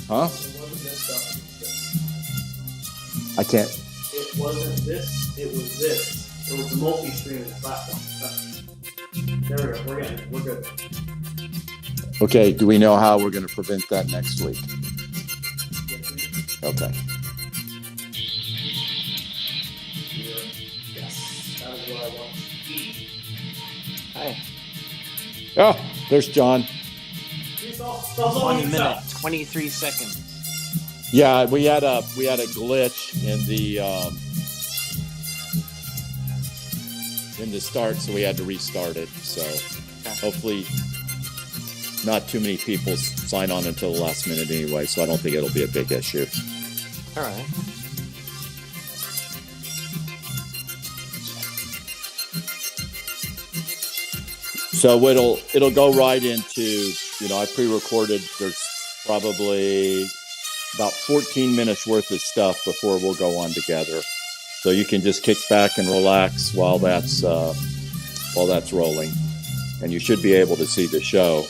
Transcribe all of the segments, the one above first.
Huh? It wasn't this stuff. I can't. It wasn't this. It was this. It was the multi-streaming platform. There we go. We're good. Okay. Do we know how we're going to prevent that next week? Okay. Yes. That is what I want. Hi. Oh, there's John. 1 minute, 23 seconds. Yeah, we had a glitch in the start, so we had to restart it. So hopefully not too many people sign on until the last minute anyway, so I don't think it'll be a big issue. All right. So it'll go right into, I pre-recorded. There's probably about 14 minutes worth of stuff before we'll go on together. So you can just kick back and relax while that's rolling, and you should be able to see the show.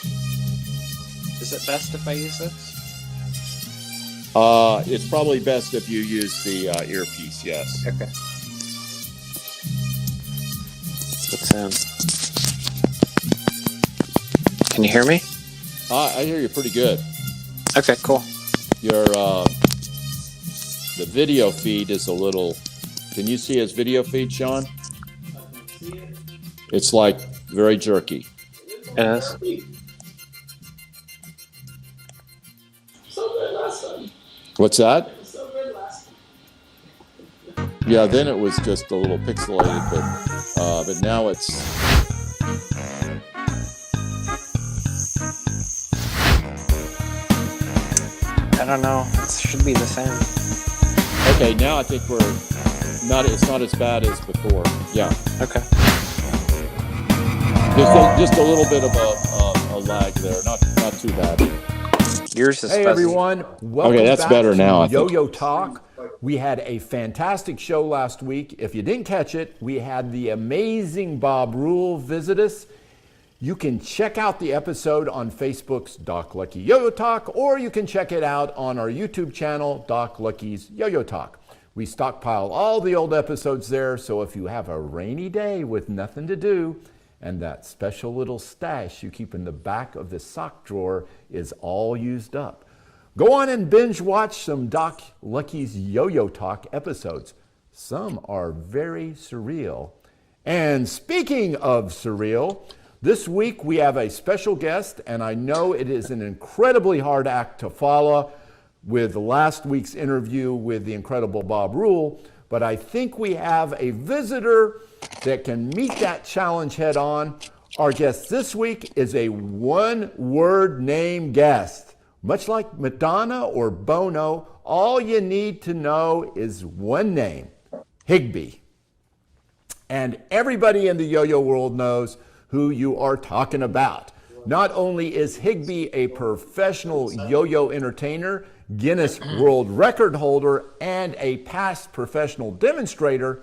Is it best if I use this? It's probably best if you use the earpiece. Yes. Okay. Good sound. Can you hear me? I hear you pretty good. Okay, cool. Your the video feed is a little. Can you see his video feed, Sean? I can see it. It's like very jerky. It is. So good last time. What's that? So good last time. Yeah, then it was just a little pixelated, but now it's. I don't know. It should be the same. Okay, now I think it's not as bad as before. Yeah. Okay. Just a little bit of a lag there. Not too bad. Yours is Hey fuzzy. everyone, welcome that's back better to now, I think. YoYo Talk. We had a fantastic show last week. If you didn't catch it, we had the amazing Bob Rule visit us. You can check out the episode on Facebook's Doc Lucky YoYo Talk, or you can check it out on our YouTube channel, Doc Lucky's YoYo Talk. We stockpile all the old episodes there, so if you have a rainy day with nothing to do, and that special little stash you keep in the back of the sock drawer is all used up, go on and binge watch some Doc Lucky's YoYo Talk episodes. Some are very surreal. And speaking of surreal, this week we have a special guest, and I know it is an incredibly hard act to follow with last week's interview with the incredible Bob Rule, but I think we have a visitor that can meet that challenge head on. Our guest this week is a one-word name guest. Much like Madonna or Bono, all you need to know is one name, Higby. And everybody in the yo-yo world knows who you are talking about. Not only is Higby a professional yo-yo entertainer, Guinness World Record holder, and a past professional demonstrator,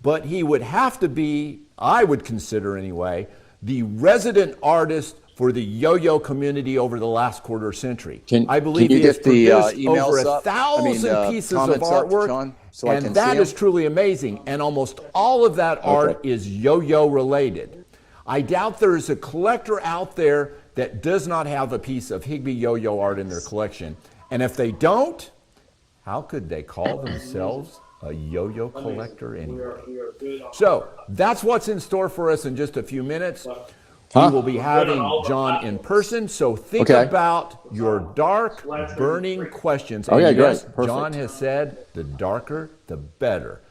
but he would have to be, I would consider anyway, the resident artist for the yo-yo community over the last quarter century. I believe he has produced over 1,000 pieces of artwork, John, and that is truly amazing. And almost all of that art is yo-yo related. I doubt there is a collector out there that does not have a piece of Higby yo-yo art in their collection. And if they don't, how could they call themselves a yo-yo collector anyway? So that's what's in store for us in just a few minutes. We will be having John in person, so think about your dark, burning questions. And yes, John has said the darker, the better.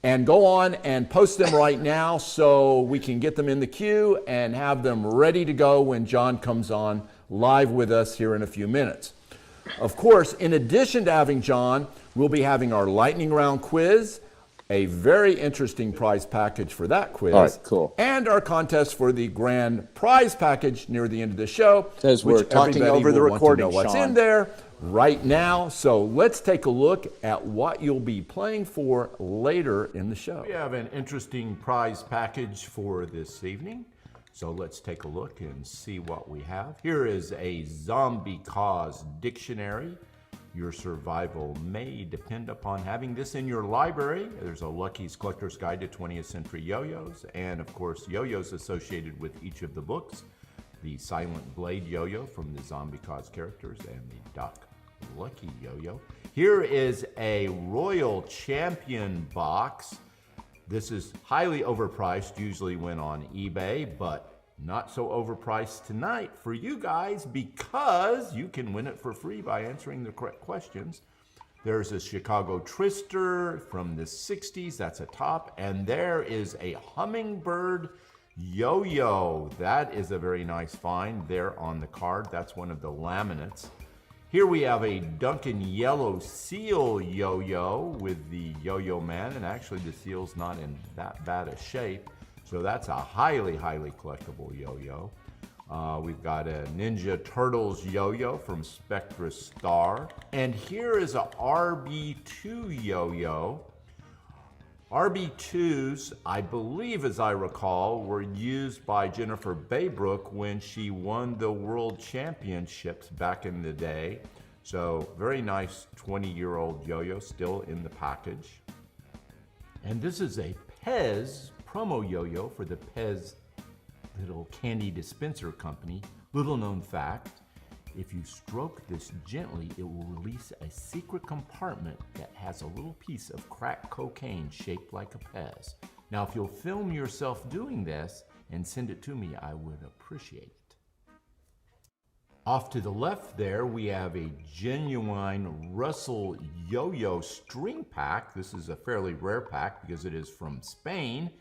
And go on and post them right now so we can get them in the queue and have them ready to go when John comes on live with us here in a few minutes. Of course, in addition to having John, we'll be having our lightning round quiz, a very interesting prize package for that quiz. All right, cool. And our contest for the grand prize package near the end of the show. Says we're talking over the recording, what's Sean. in there right now. So let's take a look at what you'll be playing for later in the show. We have an interesting prize package for this evening. So let's take a look and see what we have. Here is a zombie cause dictionary. Your survival may depend upon having this in your library. There's a Lucky's Collector's Guide to 20th Century Yo-Yos, and of course yo-yos associated with each of the books. The Silent Blade yo-yo from the zombie cause characters, and the Doc Lucky yo-yo. Here is a Royal Champion box. This is highly overpriced, usually when on eBay, but not so overpriced tonight for you guys because you can win it for free by answering the correct questions. There's a Chicago Twister from the 60s, that's a top, and there is a Hummingbird yo-yo. That is a very nice find there on the card. That's one of the laminates. Here we have a Duncan Yellow Seal yo-yo with the Yo-Yo Man, and actually the seal's not in that bad a shape, so that's a highly, highly collectible yo-yo. We've got a Ninja Turtles yo-yo from Spectra Star, and here is a RB2 yo-yo. RB2s, I believe as I recall, were used by Jennifer Baybrook when she won the World Championships back in the day. So very nice 20-year-old yo-yo still in the package. And this is a Pez promo yo-yo for the Pez little candy dispenser company. Little known fact, if you stroke this gently, it will release a secret compartment that has a little piece of crack cocaine shaped like a Pez. Now, if you'll film yourself doing this and send it to me, I would appreciate it. Off to the left there, we have a genuine Russell Yo-Yo string pack. This is a fairly rare pack because it is from Spain.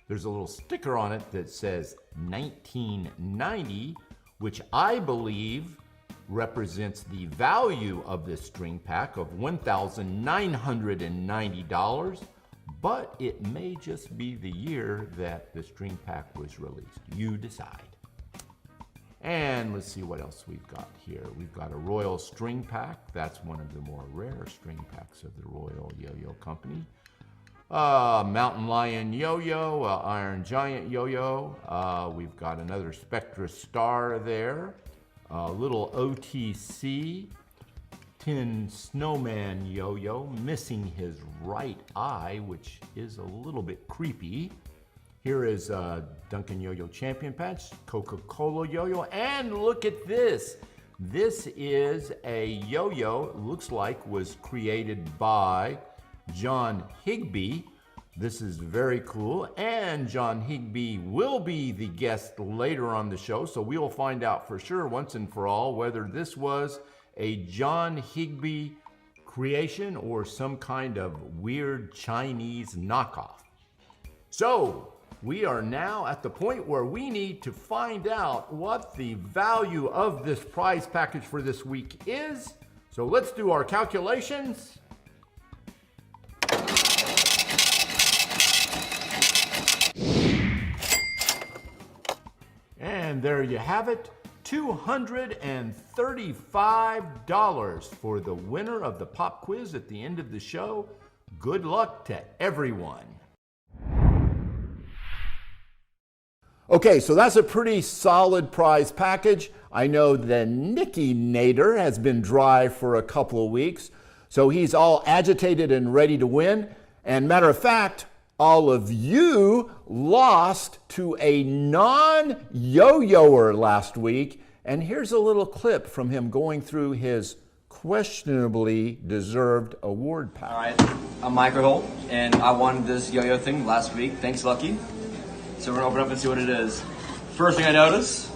There's a little sticker on it that says 1990, which I believe represents the value of this string pack of $1,990, but it may just be the year that the string pack was released. You decide. And let's see what else we've got here. We've got a Royal string pack. That's one of the more rare string packs of the Royal Yo-Yo Company. Mountain Lion yo-yo, Iron Giant yo-yo. We've got another Spectra Star there. Little OTC, Tin Snowman yo-yo, missing his right eye, which is a little bit creepy. Here is Duncan Yo-Yo Champion Patch, Coca-Cola yo-yo, and look at this. This is a yo-yo, looks like was created by John Higbee. This is very cool, and John Higbee will be the guest later on the show, so we will find out for sure once and for all whether this was a John Higbee creation or some kind of weird Chinese knockoff. So we are now at the point where we need to find out what the value of this prize package for this week is. So let's do our calculations. And there you have it, $235 for the winner of the pop quiz at the end of the show. Good luck to everyone. Okay, so that's a pretty solid prize package. I know the Nicky Nader has been dry for a couple of weeks, so he's all agitated and ready to win. And matter of fact, all of you lost to a non-yo-yoer last week. And here's a little clip from him going through his questionably deserved award pack. All right, I'm Michael Holt, and I won this yo-yo thing last week. Thanks, Lucky. So we're gonna open up and see what it is. First thing I notice,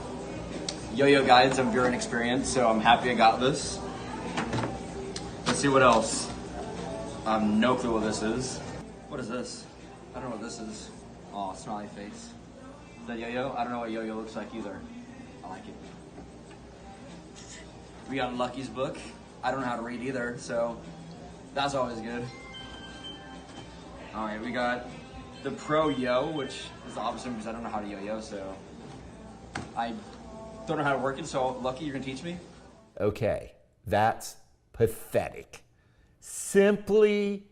yo-yo guides, I'm very inexperienced, so I'm happy I got this. Let's see what else. I have no clue what this is. What is this? I don't know what this is. Oh, smiley face. Is that yo-yo? I don't know what yo-yo looks like either. I like it. We got Lucky's book. I don't know how to read either, so that's always good. All right, we got the Pro Yo, which is obviously because I don't know how to yo-yo, so I don't know how to work it, so Lucky, you're gonna teach me? Okay, that's pathetic. Simply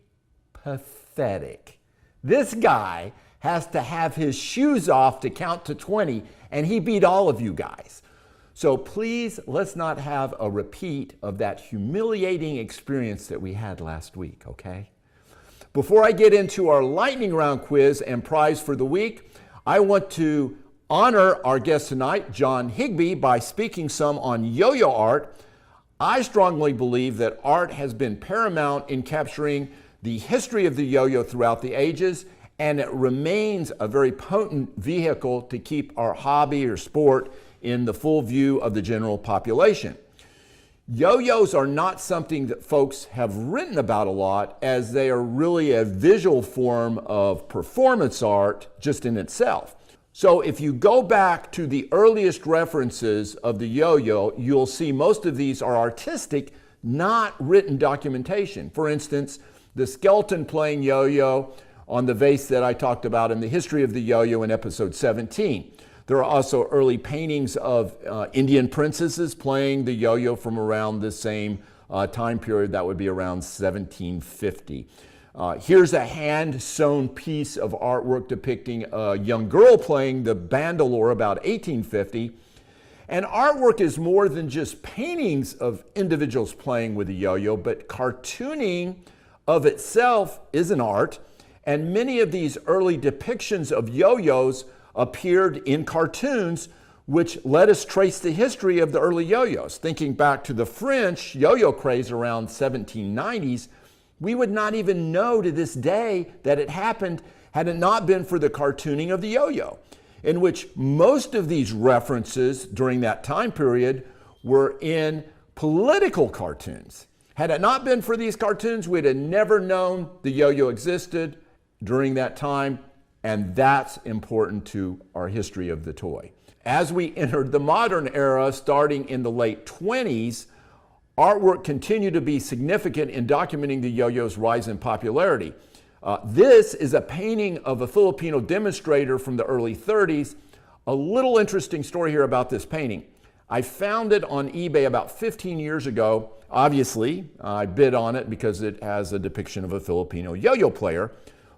pathetic. This guy has to have his shoes off to count to 20, and he beat all of you guys. So please, let's not have a repeat of that humiliating experience that we had last week, okay? Before I get into our lightning round quiz and prize for the week, I want to honor our guest tonight, John Higbee, by speaking some on yo-yo art. I strongly believe that art has been paramount in capturing the history of the yo-yo throughout the ages, and it remains a very potent vehicle to keep our hobby or sport in the full view of the general population. Yo-yos are not something that folks have written about a lot, as they are really a visual form of performance art just in itself. So if you go back to the earliest references of the yo-yo, you'll see most of these are artistic, not written documentation. For instance, the skeleton playing yo-yo on the vase that I talked about in the history of the yo-yo in episode 17. There are also early paintings of Indian princesses playing the yo-yo from around the same time period. That would be around 1750. Here's a hand-sewn piece of artwork depicting a young girl playing the bandolore about 1850. And artwork is more than just paintings of individuals playing with a yo-yo, but cartooning of itself is an art. And many of these early depictions of yo-yos appeared in cartoons, which let us trace the history of the early yo-yos. Thinking back to the French yo-yo craze around 1790s, we would not even know to this day that it happened had it not been for the cartooning of the yo-yo, in which most of these references during that time period were in political cartoons. Had it not been for these cartoons, we'd have never known the yo-yo existed during that time, and that's important to our history of the toy. As we entered the modern era, starting in the late 20s, artwork continued to be significant in documenting the yo-yo's rise in popularity. This is a painting of a Filipino demonstrator from the early 30s. A little interesting story here about this painting. I found it on eBay about 15 years ago. Obviously, I bid on it because it has a depiction of a Filipino yo-yo player.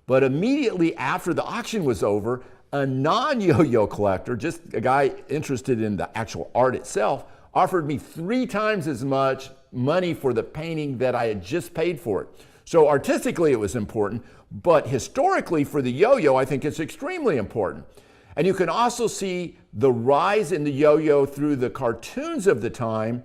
But immediately after the auction was over, a non-yo-yo collector, just a guy interested in the actual art itself, offered me 3 times as much money for the painting that I had just paid for it. So artistically it was important, but historically for the yo-yo, I think it's extremely important. And you can also see the rise in the yo-yo through the cartoons of the time.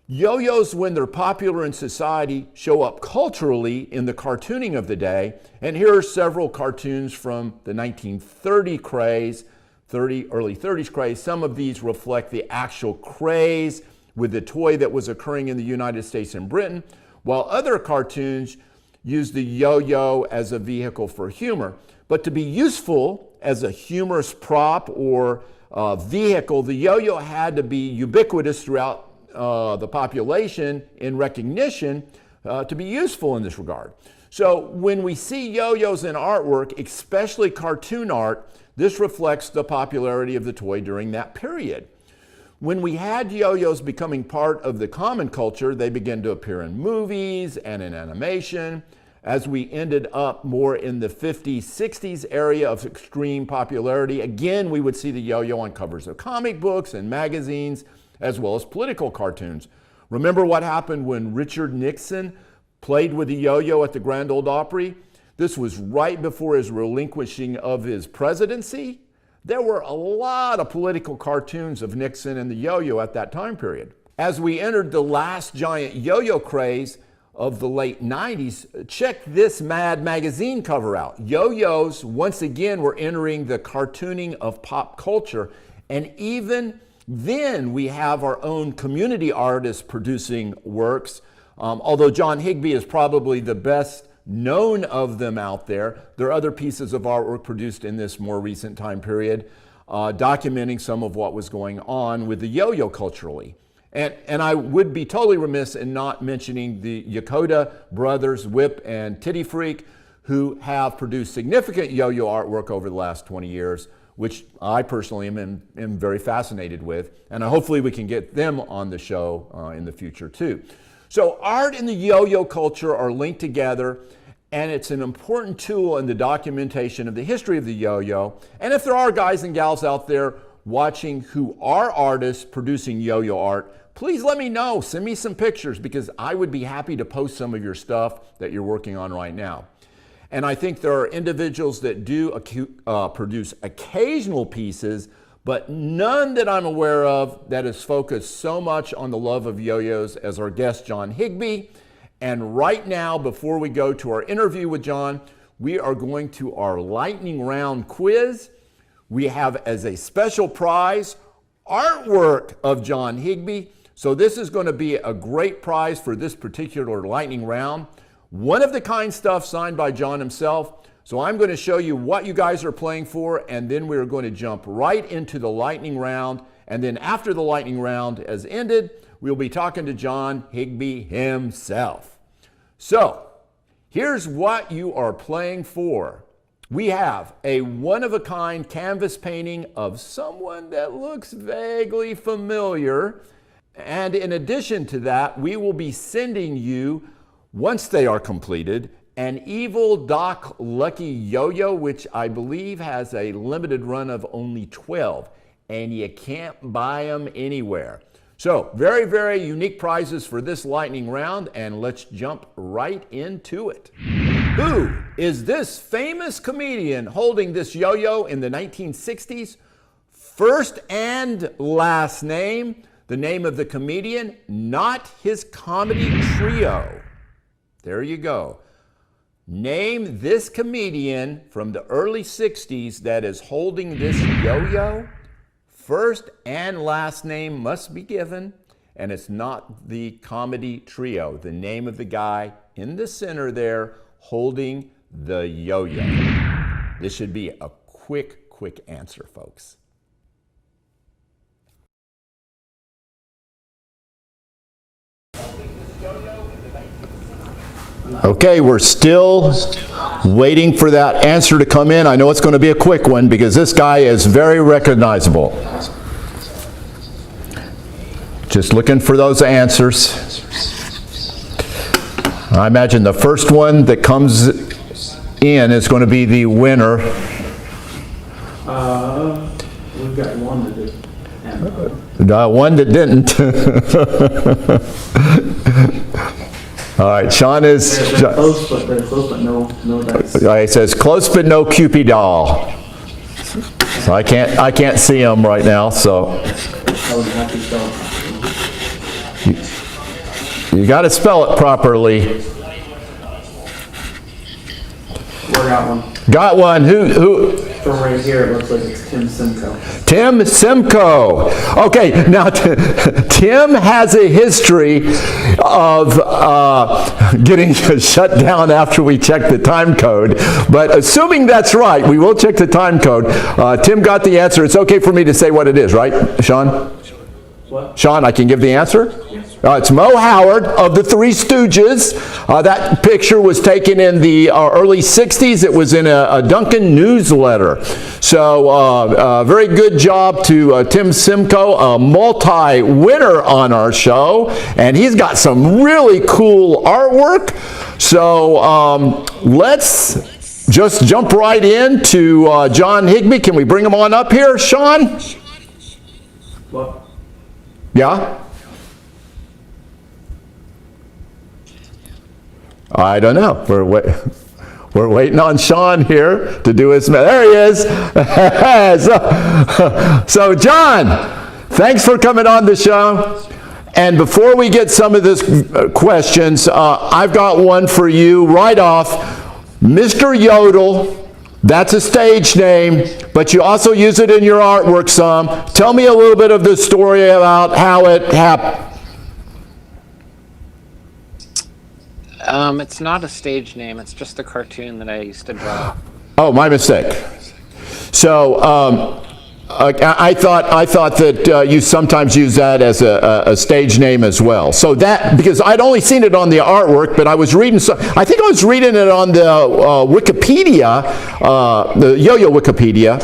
Yo-yos, when they're popular in society, show up culturally in the cartooning of the day. And here are several cartoons from the 1930 craze, early 30s craze. Some of these reflect the actual craze with the toy that was occurring in the United States and Britain, while other cartoons use the yo-yo as a vehicle for humor. But to be useful as a humorous prop or vehicle, the yo-yo had to be ubiquitous throughout the population in recognition to be useful in this regard. So when we see yo-yos in artwork, especially cartoon art, this reflects the popularity of the toy during that period. When we had yo-yos becoming part of the common culture, they began to appear in movies and in animation. As we ended up more in the 50s, 60s area of extreme popularity, again, we would see the yo-yo on covers of comic books and magazines, as well as political cartoons. Remember what happened when Richard Nixon played with the yo-yo at the Grand Ole Opry? This was right before his relinquishing of his presidency. There were a lot of political cartoons of Nixon and the yo-yo at that time period. As we entered the last giant yo-yo craze of the late 90s, check this Mad magazine cover out. Yo-yos, once again, were entering the cartooning of pop culture, and even then, we have our own community artists producing works. Although John Higbee is probably the best known of them out there, there are other pieces of artwork produced in this more recent time period, documenting some of what was going on with the yo-yo culturally. And I would be totally remiss in not mentioning the Yokota brothers, Whip and Titty Freak, who have produced significant yo-yo artwork over the last 20 years, which I personally am very fascinated with. And hopefully we can get them on the show in the future too. So art and the yo-yo culture are linked together. and it's an important tool in the documentation of the history of the yo-yo. And if there are guys and gals out there watching who are artists producing yo-yo art, please let me know. Send me some pictures, because I would be happy to post some of your stuff that you're working on right now. And I think there are individuals that do produce occasional pieces, but none that I'm aware of that is focused so much on the love of yo-yos as our guest, John Higbee. And right now, before we go to our interview with John, we are going to our lightning round quiz. We have as a special prize artwork of John Higbee. So this is going to be a great prize for this particular lightning round. One of the kind stuff signed by John himself. So I'm going to show you what you guys are playing for, and then we're going to jump right into the lightning round. And then after the lightning round has ended, we'll be talking to John Higbee himself. So here's what you are playing for. We have a one-of-a-kind canvas painting of someone that looks vaguely familiar. And in addition to that, we will be sending you, once they are completed, an Evil Doc Lucky Yo-Yo, which I believe has a limited run of only 12, and you can't buy them anywhere. So very, very unique prizes for this lightning round, and let's jump right into it. Who is this famous comedian holding this yo-yo in the 1960s? First and last name, the name of the comedian, not his comedy trio. There you go. Name this comedian from the early 60s that is holding this yo-yo. First and last name must be given, and it's not the comedy trio. The name of the guy in the center there holding the yo-yo. This should be a quick answer, folks. Okay, we're still waiting for that answer to come in. I know it's going to be a quick one because this guy is very recognizable. Just looking for those answers. I imagine the first one that comes in is going to be the winner. We've got one that did. One that didn't. All right, Sean is... They're close, but no dice. He says close but no Cupid doll. So I can't see him right now. So you got to spell it properly. We got one. Got one. Who? From right here, it looks like it's Tim Simcoe. Tim Simcoe. Okay, now Tim has a history of getting shut down after we check the time code. But assuming that's right, we will check the time code. Tim got the answer. It's okay for me to say what it is, right, Sean? What? Sean, I can give the answer? Yes. It's Mo Howard of the Three Stooges. That picture was taken in the early 60s. It was in a Duncan newsletter. So very good job to Tim Simcoe, a multi-winner on our show. And he's got some really cool artwork. So let's just jump right into John Higbee. Can we bring him on up here, Sean? What? Yeah? I don't know. We're waiting on Sean here to do his... There he is. So John, thanks for coming on the show. And before we get some of these questions, I've got one for you right off. Mr. Yodel. That's a stage name, but you also use it in your artwork some. Tell me a little bit of the story about how it happened. It's not a stage name. It's just a cartoon that I used to draw. Oh, my mistake. So I thought that you sometimes use that as a stage name as well. So that, because I'd only seen it on the artwork, but I was reading. I think I was reading it on the Wikipedia, the Yo-Yo Wikipedia,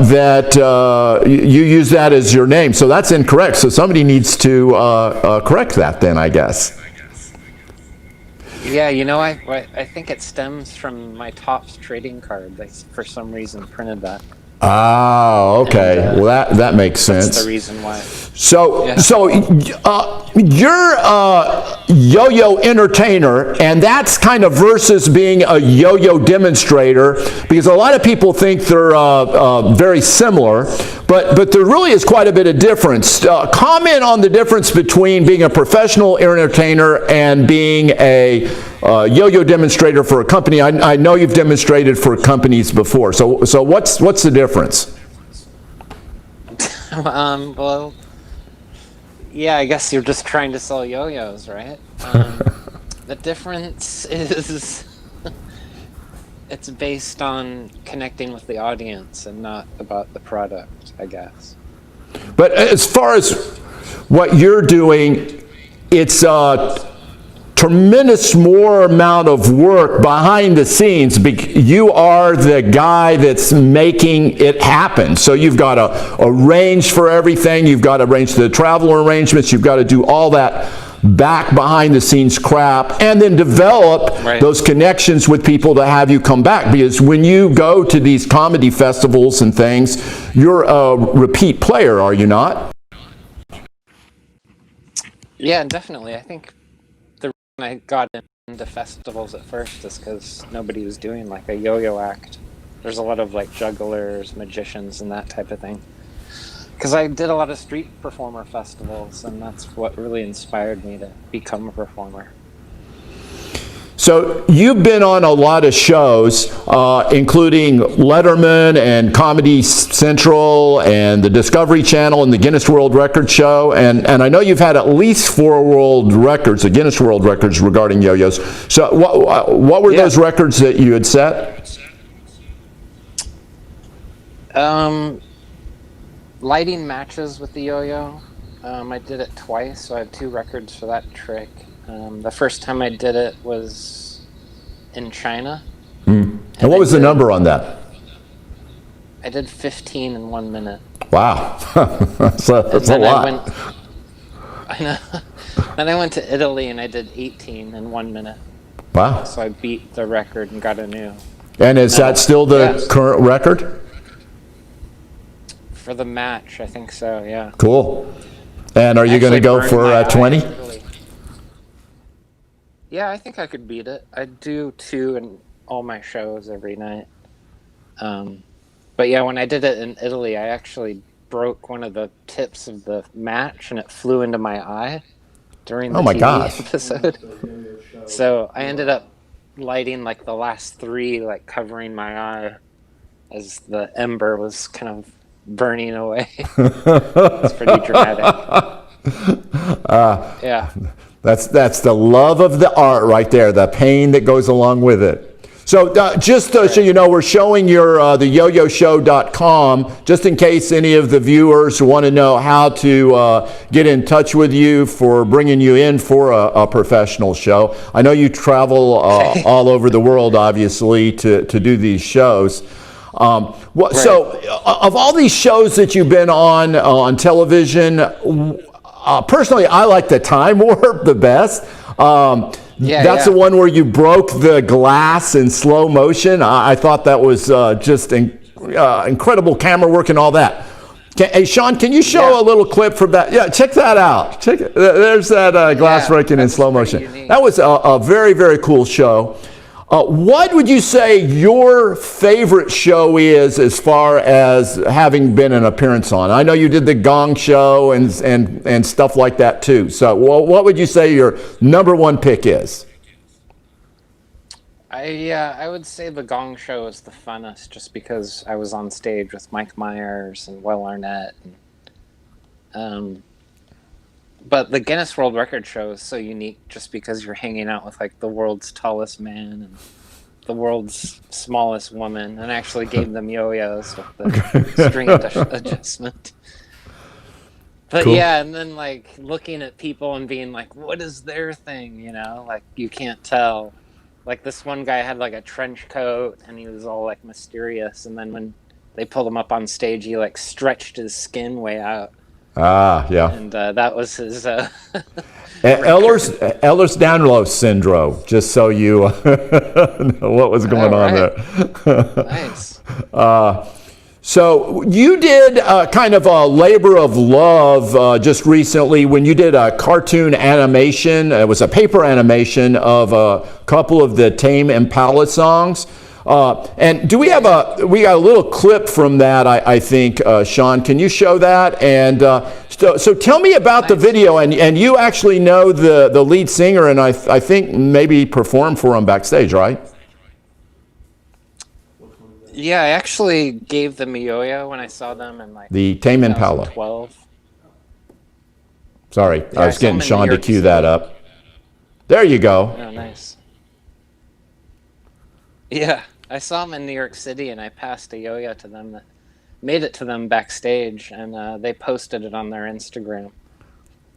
that you use that as your name. So that's incorrect. So somebody needs to correct that then, I guess. Yeah, I think it stems from my Topps trading card. They, for some reason, printed that. Ah, And okay. Well, that makes that's sense. the reason why. So, Yeah. you're a yo-yo entertainer, and that's kind of versus being a yo-yo demonstrator, because a lot of people think they're very similar, but there really is quite a bit of difference. Comment on the difference between being a professional entertainer and being a yo-yo demonstrator for a company. I know you've demonstrated for companies before, so what's the difference? Well, yeah, I guess you're just trying to sell yo-yos, right? The difference is it's based on connecting with the audience and not about the product, I guess. But as far as what you're doing, it's a tremendous more amount of work behind the scenes. You are the guy that's making it happen. So you've got to arrange for everything. You've got to arrange the travel arrangements. You've got to do all that back behind the scenes crap, and then develop those connections with people to have you come back. Because when you go to these comedy festivals and things, you're a repeat player, are you not? Yeah, definitely. I think the reason I got into festivals at first is because nobody was doing like a yo-yo act. There's a lot of like jugglers, magicians, and that type of thing. Because I did a lot of street performer festivals, and that's what really inspired me to become a performer. So you've been on a lot of shows, including Letterman and Comedy Central and the Discovery Channel and the Guinness World Record show, and I know you've had at least 4 world records, the Guinness World Records regarding yo-yos. So what were those records that you had set? Lighting matches with the yo-yo. I did it twice, so I have 2 records for that trick. The first time I did it was in China. And what was the number on that? I did 15 in 1 minute. Wow, that's a lot. I know. Then I went to Italy and I did 18 in 1 minute. Wow. So I beat the record and got a new. And is that still the current record? For the match, I think so, yeah. Cool. And are you going to go for 20? Yeah, I think I could beat it. I do 2 in all my shows every night. But yeah, when I did it in Italy, I actually broke one of the tips of the match, and it flew into my eye during the TV episode. So I ended up lighting like the last 3, like covering my eye as the ember was kind of burning away. It's pretty dramatic. Yeah. That's the love of the art right there, the pain that goes along with it. So so you know, we're showing your the YoYoShow.com, just in case any of the viewers want to know how to get in touch with you for bringing you in for a professional show. I know you travel all over the world, obviously, to do these shows. So, of all these shows that you've been on television, personally, I like the Time Warp the best. That's the one where you broke the glass in slow motion. I thought that was just incredible camera work and all that. Hey, Sean, can you show a little clip from that? Yeah, check that out. There's that glass breaking in slow motion. Unique. That was a very, very cool show. What would you say your favorite show is as far as having been an appearance on? I know you did the Gong Show and stuff like that too. So what would you say your number 1 pick is? I would say the Gong Show is the funnest, just because I was on stage with Mike Myers and Will Arnett. But the Guinness World Record show is so unique just because you're hanging out with like the world's tallest man and the world's smallest woman, and actually gave them yo-yos with the string adjustment. But cool. Yeah, and then like looking at people and being like, what is their thing? You know, like you can't tell. Like this one guy had like a trench coat and he was all like mysterious, and then when they pulled him up on stage, he like stretched his skin way out. Yeah. And that was his. Ehlers-Danlos syndrome, just so you know what was going on there. Nice. So you did kind of a labor of love just recently when you did a cartoon animation. It was a paper animation of a couple of the Tame Impala songs. And do we got a little clip from that, I think, Sean. Can you show that? And so tell me about the video. And you actually know the lead singer, and I think maybe performed for him backstage, right? Yeah, I actually gave them a yo-yo when I saw them in like the Tame Impala. 2012. Sorry, Yeah, I was getting Sean to cue City. that up. There you go. Oh, nice. Yeah, I saw them in New York City, and I passed a yo-yo to them that made it to them backstage, and they posted it on their Instagram.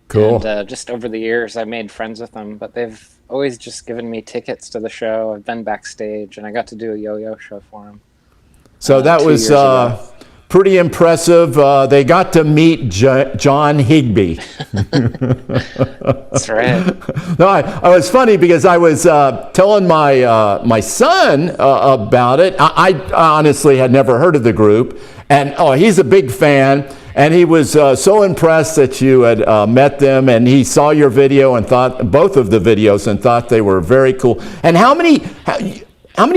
Cool. And just over the years, I made friends with them, but they've always just given me tickets to the show. I've been backstage, and I got to do a yo-yo show for them. So that 2 was years ago. pretty impressive. They got to meet John Higbee. That's right. No, I was funny because I was telling my son about it. I honestly had never heard of the group, and he's a big fan. And he was so impressed that you had met them, and he saw your video and thought both of the videos and thought they were very cool. And how many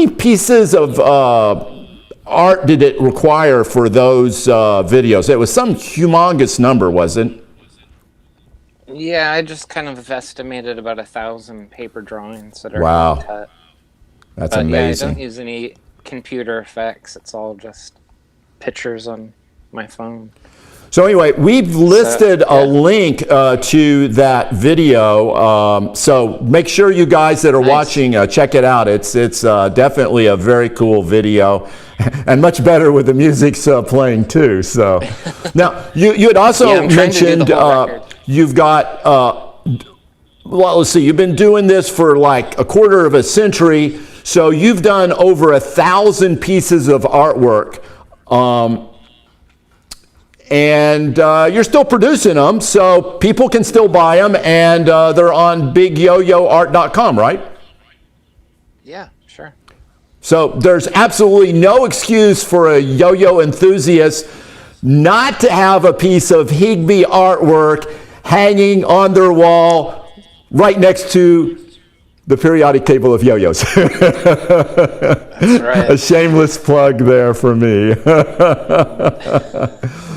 pieces of art did it require for those videos? It was some humongous number, wasn't it? Yeah, I just kind of estimated about 1,000 paper drawings that are Wow. cut. That's But amazing. Yeah, I don't use any computer effects. It's all just pictures on my phone. So anyway, we've listed yeah. a link to that video. So make sure you guys that are watching check it out. It's definitely a very cool video, and much better with the music's playing too. So now you had also Yeah, I'm trying to do the mentioned whole record. you've got. Well, let's see. You've been doing this for like a quarter of a century, so you've done over 1,000 pieces of artwork. And you're still producing them, so people can still buy them, and they're on bigyoyoart.com, right? Yeah, sure. So there's absolutely no excuse for a yo-yo enthusiast not to have a piece of Higbee artwork hanging on their wall right next to the periodic table of yo-yos. That's right. A shameless plug there for me.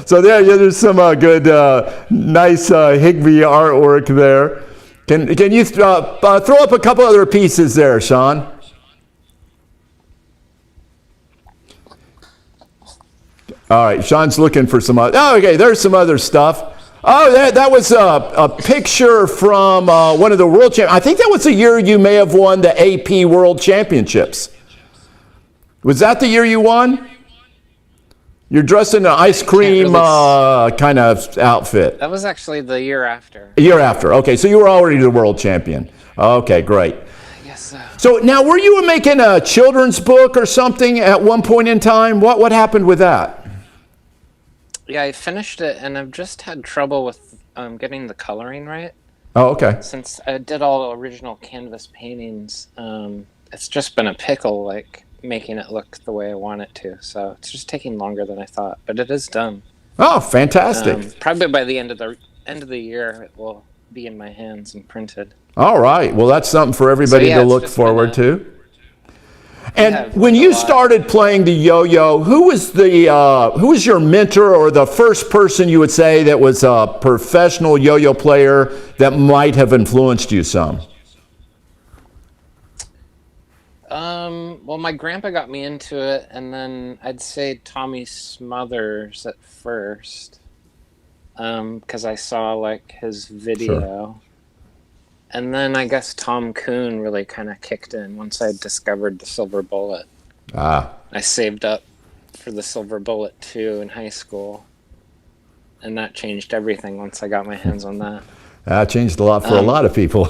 So there's some good, nice Higbee artwork there. Can you throw up a couple other pieces there, Sean? All right, Sean's looking for some other. Oh, okay, there's some other stuff. Oh, that was a picture from one of the world champions. I think that was the year you may have won the AP World Championships. Was that the year you won? You're dressed in an ice cream kind of outfit. That was actually the year after. A year after. Okay, so you were already the world champion. Okay, great. Yes, sir. So now, were you making a children's book or something at one point in time? What happened with that? Yeah, I finished it, and I've just had trouble with getting the coloring right. Oh, okay. Since I did all original canvas paintings, it's just been a pickle, like making it look the way I want it to. So it's just taking longer than I thought, but it is done. Oh, fantastic. Probably by the end of the year, it will be in my hands and printed. All right. Well, that's something for everybody to look forward to. And when you started playing the yo-yo, who was your mentor or the first person you would say that was a professional yo-yo player that might have influenced you some? Well, my grandpa got me into it, and then I'd say Tommy Smothers at first, because I saw like his video. Sure. And then I guess Tom Kuhn really kind of kicked in once I discovered the Silver Bullet. I saved up for the Silver Bullet 2 in high school, and that changed everything once I got my hands on that. That changed a lot for a lot of people.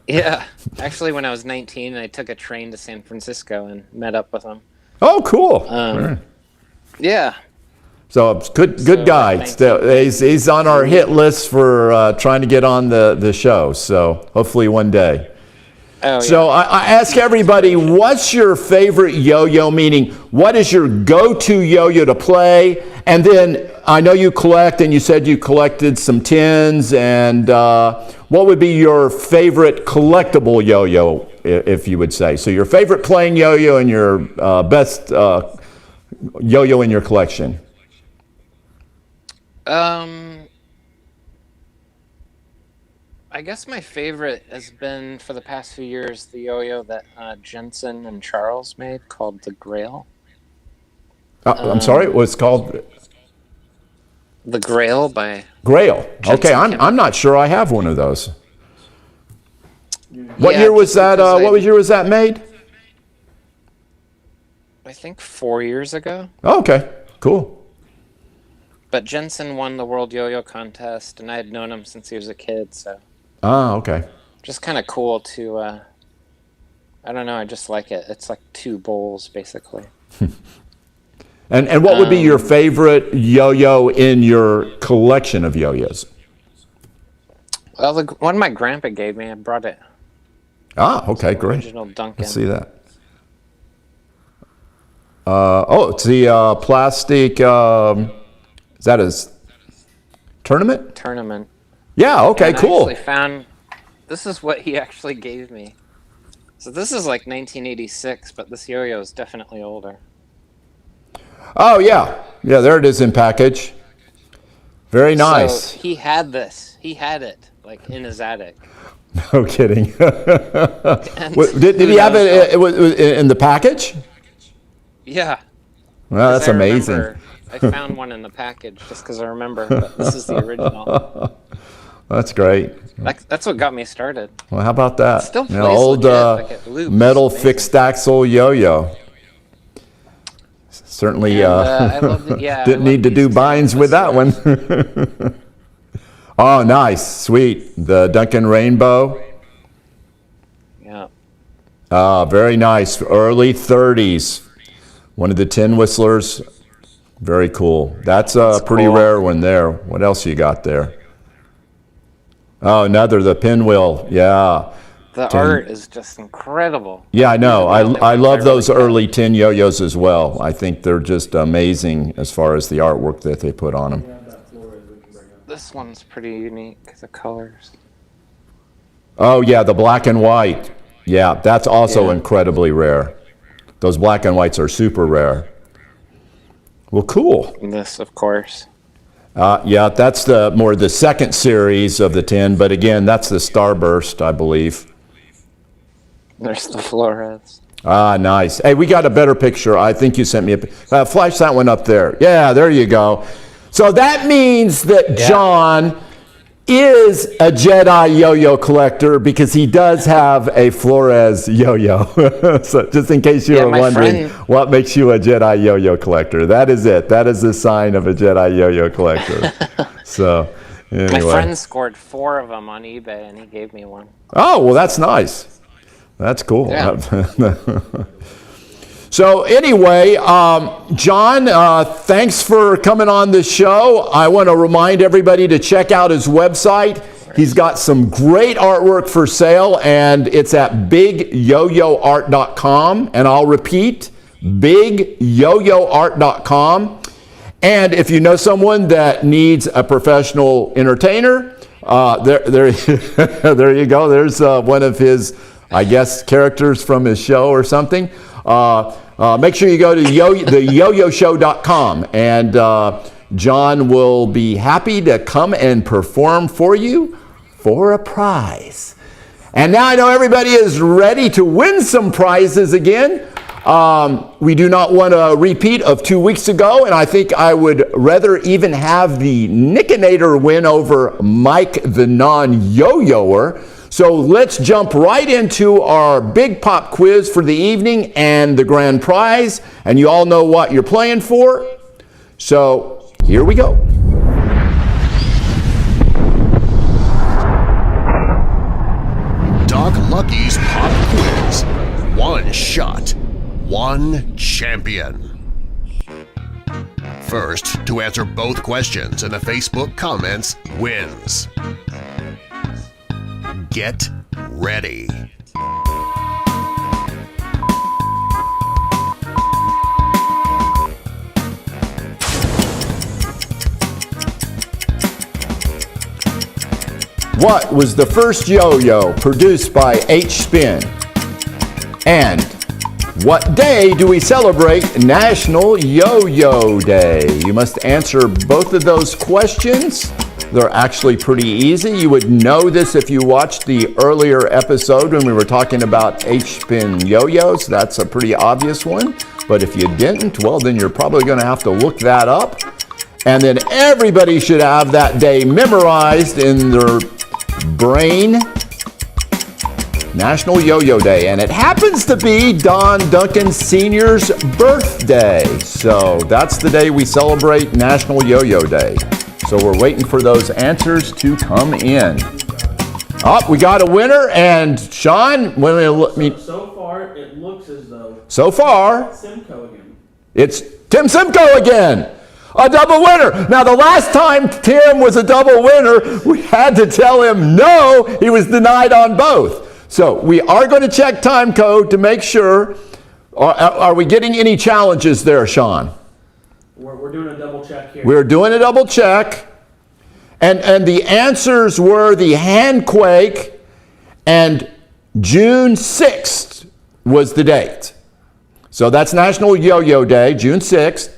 Yeah. Actually, when I was 19, I took a train to San Francisco and met up with him. Oh, cool. Yeah. So good guy. Still, he's on our hit list for trying to get on the show. So hopefully one day. Oh, yeah. So I ask everybody, what's your favorite yo-yo? Meaning, what is your go-to yo-yo to play? And then I know you collect, and you said you collected some tins. And what would be your favorite collectible yo-yo, if you would say? So your favorite playing yo-yo and your best yo-yo in your collection. I guess my favorite has been, for the past few years, the yo-yo that Jensen and Charles made called the Grail. I'm sorry, what's called? The Grail by Grail. Jensen Okay, I'm Kim. not sure I have one of those. What Yeah, year was just that? because What year was that made? I think 4 years ago. Oh, okay, cool. But Jensen won the World Yo-Yo contest, and I had known him since he was a kid, so Ah, okay. just kind of cool to, I don't know, I just like it. It's like two bowls, basically. And what would be your favorite yo-yo in your collection of yo-yos? Well, the one my grandpa gave me, I brought it. Ah, okay, great. Original Duncan. Let's see that. It's the plastic. Is that a tournament? Tournament. Yeah. Okay. And Cool. I actually found, this is what he actually gave me. So this is like 1986, but this yo-yo is definitely older. Oh yeah. Yeah. There it is in package. Very nice. So he had this. He had it like in his attic. No kidding. And Did he have it in the package? Yeah. Well, that's amazing. I found one in the package just because I remember, but this is the original. That's great. That's what got me started. Well, how about that? Still plays old legit, like it loops. metal Amazing. fixed axle yo-yo. Certainly I love the, yeah, I didn't love need to these do two binds with that one. Oh, nice. Sweet. The Duncan Rainbow. Yeah. Very nice. Early 30s. One of the tin whistlers. Very cool. That's a pretty cool. rare one there. What else you got there? Oh, the pinwheel. Yeah. The art is just incredible. Yeah, I know. These are the only I ones love those really early tin yo-yos as well. I think they're just amazing as far as the artwork that they put on them. This one's pretty unique, the colors. Oh, yeah, the black and white. Yeah, that's also incredibly rare. Those black and whites are super rare. Well, cool. And this, of course. Yeah, that's the second series of the tin, but again, that's the Starburst, I believe. There's the Flores. Ah, nice. Hey, we got a better picture. I think you sent me a flash that one up there. Yeah, there you go. So that means that John is a Jedi yo-yo collector because he does have a Flores yo-yo. So just in case you were wondering what makes you a Jedi yo-yo collector, that is it. That is the sign of a Jedi yo-yo collector. So anyway. My friend scored 4 of them on eBay, and he gave me one. Oh, well, that's nice. That's cool. Yeah. So anyway, John, thanks for coming on the show. I want to remind everybody to check out his website. He's got some great artwork for sale, and it's at bigyoyoart.com. And I'll repeat, bigyoyoart.com. And if you know someone that needs a professional entertainer, there you go. There's one of his, I guess, characters from his show or something. Make sure you go to the YoYoShow.com, and John will be happy to come and perform for you for a prize. And now I know everybody is ready to win some prizes again. We do not want a repeat of 2 weeks ago, and I think I would rather even have the Nickinator win over Mike the non-yo-yoer. So let's jump right into our big pop quiz for the evening and the grand prize. And you all know what you're playing for. So here we go. Doc Lucky's Pop Quiz. One shot, one champion. first to answer both questions in the Facebook comments wins. Get ready. What was the first yo-yo produced by H-Spin? And what day do we celebrate National Yo-Yo Day? You must answer both of those questions. They're actually pretty easy. You would know this if you watched the earlier episode when we were talking about H-Spin yo-yos. That's a pretty obvious one. But if you didn't, well, then you're probably going to have to look that up. And then everybody should have that day memorized in their brain. National Yo-Yo Day, and it happens to be Don Duncan Sr.'s birthday. So that's the day we celebrate National Yo-Yo Day. So we're waiting for those answers to come in. Oh, we got a winner, and Sean, So far, it looks as though so far Simcoe again. It's Tim Simcoe again. A double winner. Now, the last time Tim was a double winner, we had to tell him no, he was denied on both. So we are going to check time code to make sure. Are we getting any challenges there, Sean? We're doing a double check here. We're doing a double check. And the answers were the handquake and June 6th was the date. So that's National Yo-Yo Day, June 6th.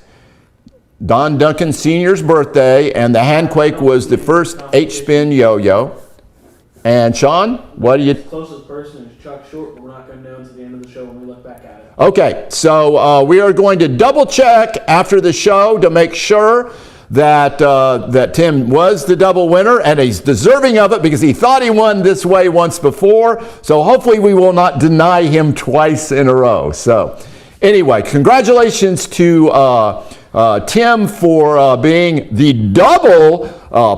Don Duncan Sr.'s birthday, and the handquake was the first H-Spin yo-yo. And Sean, what do you... The closest person is Chuck Short, but we're not going to know until the end of the show when we look back at it. Okay, so we are going to double check after the show to make sure that that Tim was the double winner, and he's deserving of it because he thought he won this way once before. So hopefully we will not deny him twice in a row. So anyway, congratulations to Tim for being the double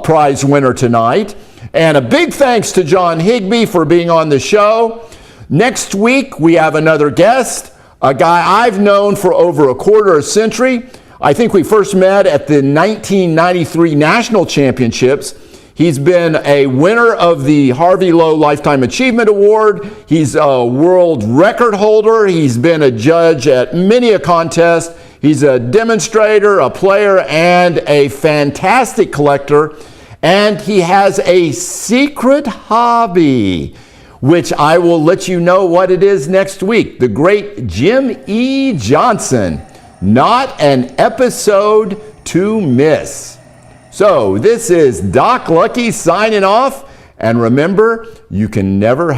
prize winner tonight. And a big thanks to John Higbee for being on the show. Next week, we have another guest, a guy I've known for over a quarter century. I think we first met at the 1993 National Championships. He's been a winner of the Harvey Lowe Lifetime Achievement Award. He's a world record holder. He's been a judge at many a contest. He's a demonstrator, a player, and a fantastic collector. And he has a secret hobby, which I will let you know what it is next week. The great Jim E. Johnson. Not an episode to miss. So this is Doc Lucky signing off. And remember, you can never have